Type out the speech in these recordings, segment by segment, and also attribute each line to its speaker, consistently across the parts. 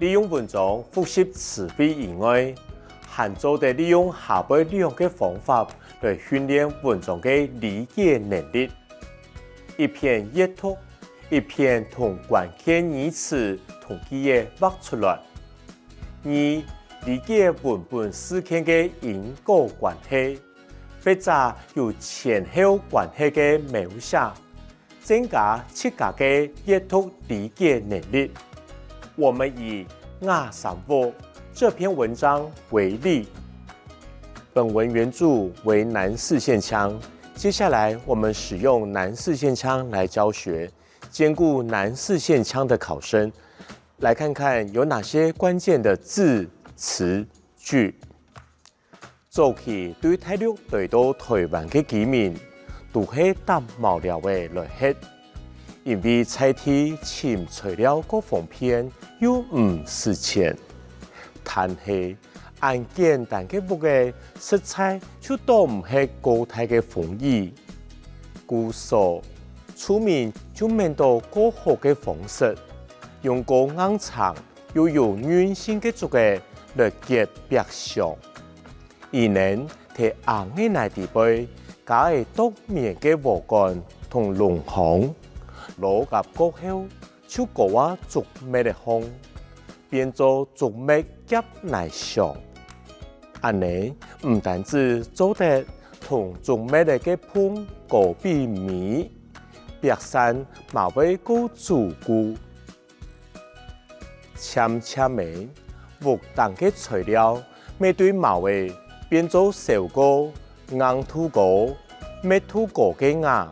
Speaker 1: 利用文章复习词汇以外，还做得利用下背两个方法来训练文章的理解能力。一篇阅读，一篇同关键语词同句嘅画出来。二、理解文本事件嘅因果关系，或者有前后关系嘅描写，增加自家嘅阅读理解能力。我们以亚三沃这篇文章为例，本文原著为南四线腔。接下来我们使用南四线腔来教学，兼顾南四线腔的考生。来看看有哪些关键的字、词、句。早期对大陆对到台湾的居民，都是搭毛料的来吃。因为菜地浸材料各方面又唔实钱，但是按简单嘅物嘅食材就都唔係高大嘅工藝，故所出面就面到高好嘅方式，用個硬長又有軟性嘅竹嘅來結白上，而能喺硬嘅內地杯加喺多面嘅禾稈同龍行。攞夾過後，就過話竹篾的風，變做竹篾夾內上。安尼唔單止做得同竹篾的嘅盤個比美，白山嘛會個主顧。纖纖的木當嘅材料，面對毛嘅變做小個、硬土個、篾土個嘅硬，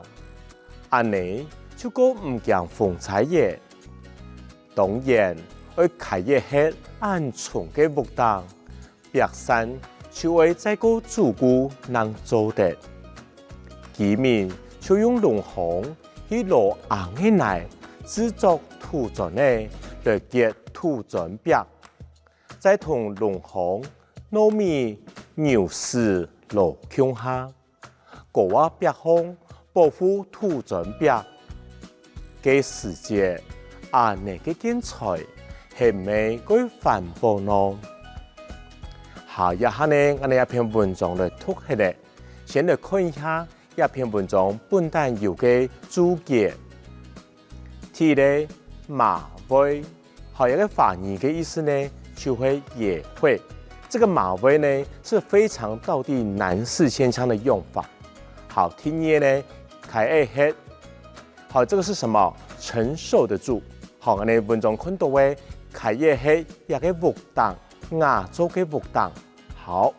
Speaker 1: 安尼。就個唔驚風采嘢，當然要開嘢係安全嘅木檔，白山就會在個主顧能做得。居民就用龍紅去攞硬嘅泥製作土磚呢，來結土磚白，再同龍紅、糯米、牛屎落腔下，個話白風保護土磚白。嘅時節，你嘅建材係咪佢環保呢？下一刻呢，我哋一篇文章嚟讀起嚟，先嚟看一下一篇文章本單有嘅注解。題咧馬尾，好一個反義嘅意思呢，就會也會。這個馬尾呢，是非常道地南四線腔的用法。好，聽嘢呢，開黑。好，這個是什麼？承受得住。好，我哋文章看到嘅，開業係一個木檔，亞洲嘅木檔。好。